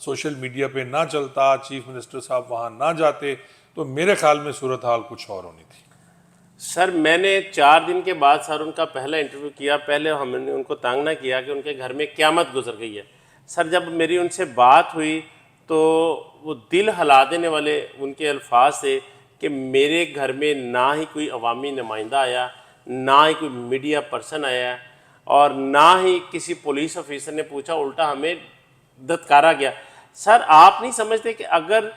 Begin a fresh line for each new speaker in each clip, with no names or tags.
Social media پہ نہ چلتا, چیف منسٹر صاحب وہاں نہ جاتے, تو میرے خیال میں صورتحال کچھ اور ہونی تھی.
سر میں نے 4 دن کے بعد سر ان کا پہلا انٹرویو کیا. پہلے ہم نے ان کو تانگ نہ کیا کہ ان کے گھر میں قیامت گزر گئی ہے. سر جب میری ان سے بات ہوئی تو وہ دل ہلا دینے والے ان کے الفاظ تھے کہ میرے گھر میں نہ ہی کوئی عوامی نمائندہ آیا, نہ ہی کوئی میڈیا پرسن آیا, اور نہ ہی کسی پولیس آفیسر نے پوچھا, الٹا ہمیں دھتکارا گیا. سر آپ نہیں سمجھتے کہ اگر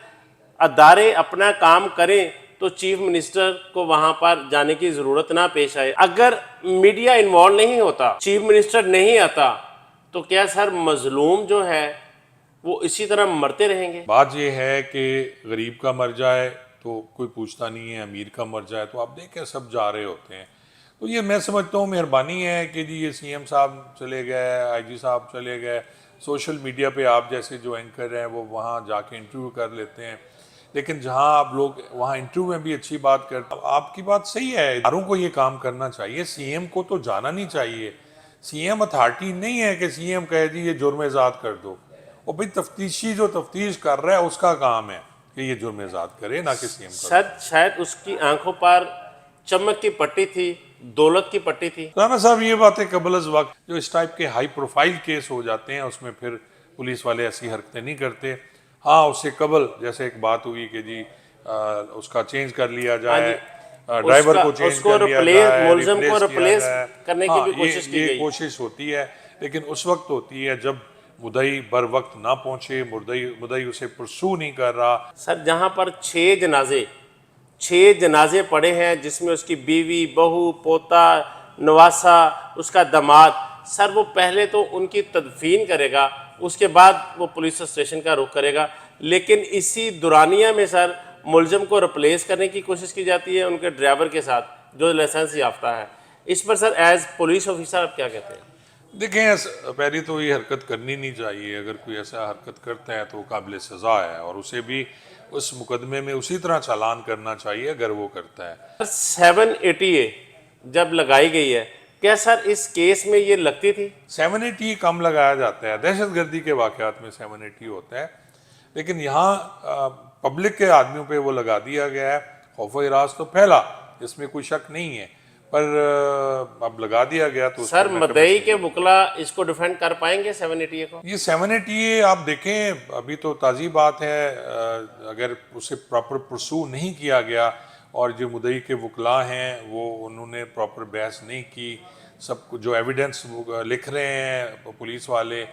ادارے اپنا کام کریں تو چیف منسٹر کو وہاں پر جانے کی ضرورت نہ پیش آئے؟ اگر میڈیا انوالو نہیں ہوتا, چیف منسٹر نہیں آتا, تو کیا سر مظلوم جو ہے وہ اسی طرح مرتے رہیں گے؟
بات یہ ہے کہ غریب کا مر جائے تو کوئی پوچھتا نہیں ہے, امیر کا مر جائے تو آپ دیکھیں سب جا رہے ہوتے ہیں. تو یہ میں سمجھتا ہوں مہربانی ہے کہ جی یہ سی ایم صاحب چلے گئے, آئی جی صاحب چلے گئے, سوشل میڈیا پہ آپ جیسے جو اینکر ہیں وہ وہاں جا کے انٹرویو کر لیتے ہیں, لیکن جہاں آپ لوگ وہاں انٹرویو میں بھی اچھی بات کرتے ہیں. آپ کی بات صحیح ہے, اداروں کو یہ کام کرنا چاہیے, سی ایم کو تو جانا نہیں چاہیے. سی ایم اتھارٹی نہیں ہے کہ سی ایم کہے جی یہ جرم ازاد کر دو. اور بھئی تفتیشی جو تفتیش کر رہا ہے اس کا کام ہے کہ یہ جرم ازاد کرے, نہ کہ سی ایم کا.
سر شاید اس کی آنکھوں پر چمک کی پٹی تھی, دولت کی پٹی تھی.
رانا صاحب یہ باتیں قبل از وقت جو اس ٹائپ کے ہائی پروفائل کیس ہو جاتے ہیں اس میں پھر پولیس والے ایسی حرکتیں نہیں کرتے. ہاں اس سے قبل جیسے ایک بات ہوئی کہ جی اس کا چینج کر لیا جائے, ڈرائیور کو چینج کر لیا جائے,
ملزم کو ریپلیس کرنے کی بھی کوشش کی
یہ
گئی.
کوشش ہوتی ہے, لیکن اس وقت ہوتی ہے جب مدعی بر وقت نہ پہنچے, مدعی اسے پرسو نہیں کر رہا.
سر جہاں پر 6 جنازے پڑے ہیں جس میں اس کی بیوی, بہو, پوتا, نواسا, اس کا داماد, سر وہ پہلے تو ان کی تدفین کرے گا, اس کے بعد وہ پولیس اسٹیشن کا رخ کرے گا. لیکن اسی دورانیہ میں سر ملزم کو ریپلیس کرنے کی کوشش کی جاتی ہے ان کے ڈرائیور کے ساتھ جو لائسنس یافتہ ہے. اس پر سر ایز پولیس آفیسر آپ کیا کہتے ہیں؟
دیکھیں پہلی تو یہ حرکت کرنی نہیں چاہیے. اگر کوئی ایسا حرکت کرتا ہے تو وہ قابل سزا ہے, اور اسے بھی اس مقدمے میں اسی طرح چالان کرنا چاہیے اگر وہ کرتا ہے.
780A جب لگائی گئی ہے, کیا سر اس کیس میں یہ لگتی تھی؟
780 کم لگایا جاتا ہے, دہشت گردی کے واقعات میں 780 ہوتا ہے, لیکن یہاں پبلک کے آدمیوں پہ وہ لگا دیا گیا ہے. خوف و ہراس تو پھیلا, اس میں کوئی شک نہیں ہے, پر اب لگا دیا گیا تو
سر مدعی کے وکلا اس کو ڈیفینڈ کر پائیں گے 780A کو؟
یہ 780 آپ دیکھیں ابھی تو تازی بات ہے. اگر اسے پراپر پرسو نہیں کیا گیا اور جو مدعی کے وکلا ہیں وہ انہوں نے پراپر بحث نہیں کی, سب جو ایویڈنس لکھ رہے ہیں پولیس والے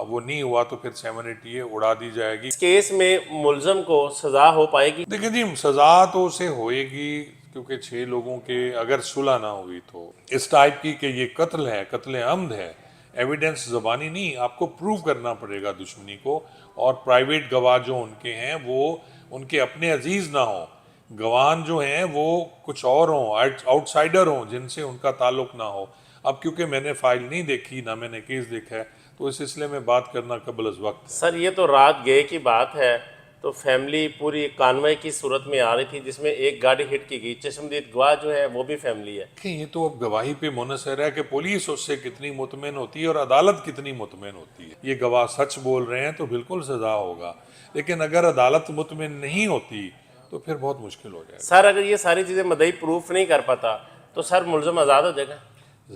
وہ نہیں ہوا, تو پھر 780 اڑا دی جائے گی.
اس کیس میں ملزم کو سزا ہو پائے گی؟
دیکھیں جی سزا تو اسے ہوئے گی, کیونکہ 6 لوگوں کے اگر صلح نہ ہوئی تو اس ٹائپ کی کہ یہ قتل ہے, قتل عمد ہے, ایویڈنس زبانی نہیں, آپ کو پروو کرنا پڑے گا دشمنی کو. اور پرائیویٹ گواہ جو ان کے ہیں وہ ان کے اپنے عزیز نہ ہوں, گواہان جو ہیں وہ کچھ اور ہوں, آؤٹ سائیڈر ہوں جن سے ان کا تعلق نہ ہو. اب کیونکہ میں نے فائل نہیں دیکھی نہ میں نے کیس دیکھا ہے تو اس سلسلے میں بات کرنا قبل از وقت.
سر یہ تو رات گئے کی بات ہے, تو فیملی پوری کانوے کی صورت میں آ رہی تھی جس میں ایک گاڑی ہٹ کی گئی, چشمدید گواہ جو ہے وہ بھی فیملی ہے.
یہ تو اب گواہی پہ منحصر ہے کہ پولیس اس سے کتنی مطمئن ہوتی ہے اور عدالت کتنی مطمئن ہوتی ہے. یہ گواہ سچ بول رہے ہیں تو بالکل سزا ہوگا, لیکن اگر عدالت مطمئن نہیں ہوتی تو پھر بہت مشکل ہو جائے گا.
سر اگر یہ ساری چیزیں مدعی پروف نہیں کر پاتا تو سر ملزم آزاد ہو جائے گا؟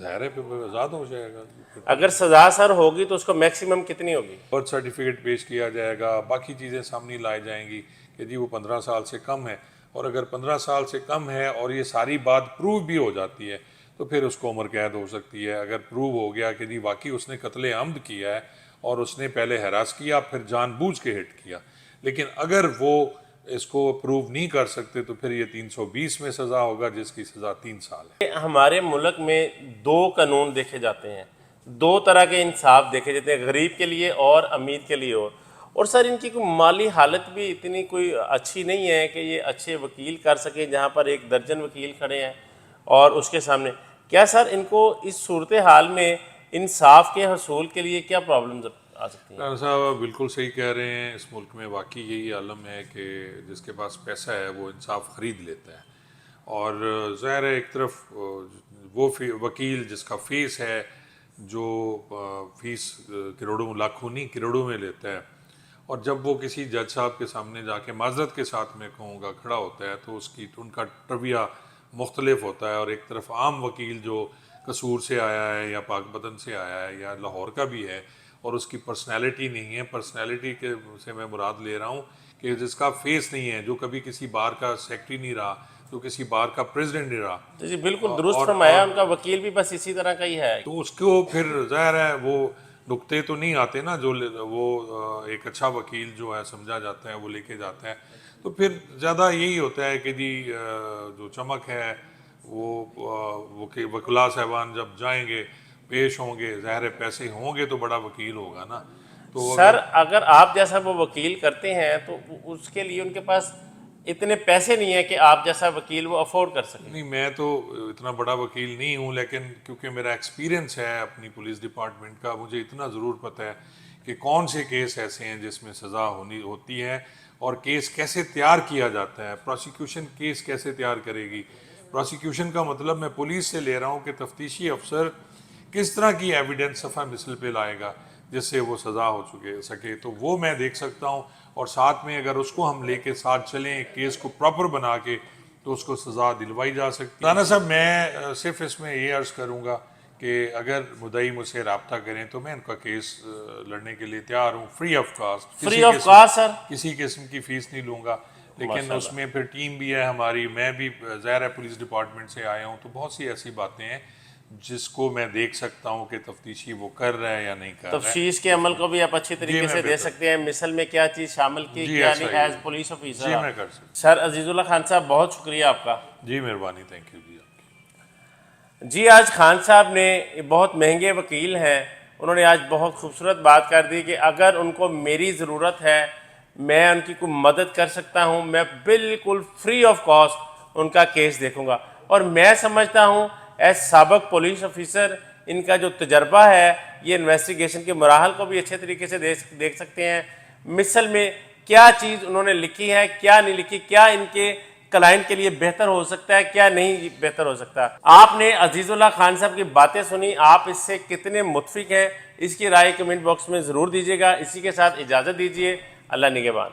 ظاہر ہے پھر آزاد ہو جائے گا.
اگر سزا سر ہوگی تو اس کو میکسیمم کتنی ہوگی؟
برتھ سرٹیفکیٹ پیش کیا جائے گا, باقی چیزیں سامنے لائی جائیں گی کہ جی وہ 15 سال سے کم ہے, اور اگر 15 سال سے کم ہے اور یہ ساری بات پروو بھی ہو جاتی ہے تو پھر اس کو عمر قید ہو سکتی ہے. اگر پروو ہو گیا کہ جی واقعی اس نے قتل عمد کیا ہے اور اس نے پہلے ہراس کیا پھر جان بوجھ کے ہٹ کیا, لیکن اگر وہ اس کو پروو نہیں کر سکتے تو پھر یہ 320 میں سزا ہوگا جس کی سزا 3 سال ہے.
ہمارے ملک میں 2 قانون دیکھے جاتے ہیں, 2 طرح کے انصاف دیکھے جاتے ہیں, غریب کے لیے اور امیر کے لیے. اور سر ان کی کوئی مالی حالت بھی اتنی کوئی اچھی نہیں ہے کہ یہ اچھے وکیل کر سکیں, جہاں پر 1 درجن وکیل کھڑے ہیں اور اس کے سامنے. کیا سر ان کو اس صورتحال میں انصاف کے حصول کے لیے کیا پرابلمز آ سکتی ہیں؟
صاحب بالکل صحیح کہہ رہے ہیں. اس ملک میں واقعی یہی عالم ہے کہ جس کے پاس پیسہ ہے وہ انصاف خرید لیتا ہے, اور ظاہر ہے ایک طرف وہ وکیل جس کا فیس ہے جو فیس کروڑوں لاکھوں نہیں کروڑوں میں لیتا ہے, اور جب وہ کسی جج صاحب کے سامنے جا کے معذرت کے ساتھ میں کہوں گا کھڑا ہوتا ہے تو ان کا رویہ مختلف ہوتا ہے، اور ایک طرف عام وکیل جو قصور سے آیا ہے یا پاک بدن سے آیا ہے یا لاہور کا بھی ہے اور اس کی پرسنالٹی نہیں ہے، پرسنالٹی کے سے میں مراد لے رہا ہوں کہ جس کا فیس نہیں ہے، جو کبھی کسی بار کا سیکٹری نہیں رہا، جو کسی بار کا پریزیڈنٹ نہیں رہا،
جی بالکل درست فرمایا، ان کا وکیل بھی بس اسی طرح کا ہی ہے.
تو اس کو پھر ظاہر ہے وہ نقطے تو نہیں آتے نا جو وہ ایک اچھا وکیل جو ہے سمجھا جاتا ہے وہ لے کے جاتا ہے. تو پھر زیادہ یہی ہوتا ہے کہ جی جو چمک ہے وہ وکلا صاحبان جب جائیں گے پیش ہوں گے، ظاہر پیسے ہوں گے تو بڑا وکیل ہوگا نا. تو
سر اگر آپ جیسا وہ وکیل کرتے ہیں تو اس کے لیے ان کے پاس اتنے پیسے نہیں ہیں کہ آپ جیسا وکیل وہ افورڈ کر سکیں.
نہیں، میں تو اتنا بڑا وکیل نہیں ہوں، لیکن کیونکہ میرا ایکسپیرینس ہے اپنی پولیس ڈپارٹمنٹ کا، مجھے اتنا ضرور پتہ ہے کہ کون سے کیس ایسے ہیں جس میں سزا ہوتی ہے اور کیس کیسے تیار کیا جاتا ہے. پروسیکیوشن کیس کیسے تیار کرے گی. پروسیکیوشن کا مطلب میں پولیس سے لے رہا ہوں کہ تفتیشی افسر کس طرح کی ایویڈنس صفحہ مثل پہ لائے گا جس سے وہ سزا ہو سکے، تو وہ میں دیکھ سکتا ہوں. اور ساتھ میں اگر اس کو ہم لے کے ساتھ چلیں کیس کو پراپر بنا کے تو اس کو سزا دلوائی جا سکتی ہے. رانا صاحب میں صرف اس میں یہ عرض کروں گا کہ اگر مدعی مجھ سے رابطہ کریں تو میں ان کا کیس لڑنے کے لیے تیار ہوں، free of cost.
Free of cost sir?
کسی قسم کی فیس نہیں لوں گا، لیکن اس میں پھر ٹیم بھی ہے ہماری، میں بھی ظاہر ہے پولیس ڈپارٹمنٹ سے آیا ہوں، تو بہت سی ایسی باتیں ہیں جس کو میں دیکھ سکتا ہوں کہ تفتیشی وہ کر رہا ہے یا نہیں کر رہا ہے.
تفتیش کے عمل کو بھی آپ اچھی طریقے سے دے سکتے ہیں، مثل میں کیا چیز شامل کی کیا نہیں ایز پولیس آفیسر.
جی میں کر سکتا.
سر عزیز اللہ خان صاحب بہت شکریہ آپ کا.
جی مہربانی، تھینک یو.
جی آج خان صاحب نے بہت مہنگے وکیل ہیں، انہوں نے آج بہت خوبصورت بات کر دی کہ اگر ان کو میری ضرورت ہے میں ان کی کوئی مدد کر سکتا ہوں، میں بالکل فری آف کاسٹ ان کا کیس دیکھوں گا. اور میں سمجھتا ہوں ایز سابق پولیس آفیسر ان کا جو تجربہ ہے یہ انویسٹیگیشن کے مراحل کو بھی اچھے طریقے سے دیکھ سکتے ہیں. مثل میں کیا چیز انہوں نے لکھی ہے، کیا نہیں لکھی، کیا ان کے کلائنٹ کے لیے بہتر ہو سکتا ہے، کیا نہیں بہتر ہو سکتا. آپ نے عزیز اللہ خان صاحب کی باتیں سنی، آپ اس سے کتنے متفق ہیں اس کی رائے کمنٹ باکس میں ضرور دیجیے گا. اسی کے ساتھ اجازت دیجیے، اللہ نگہبان.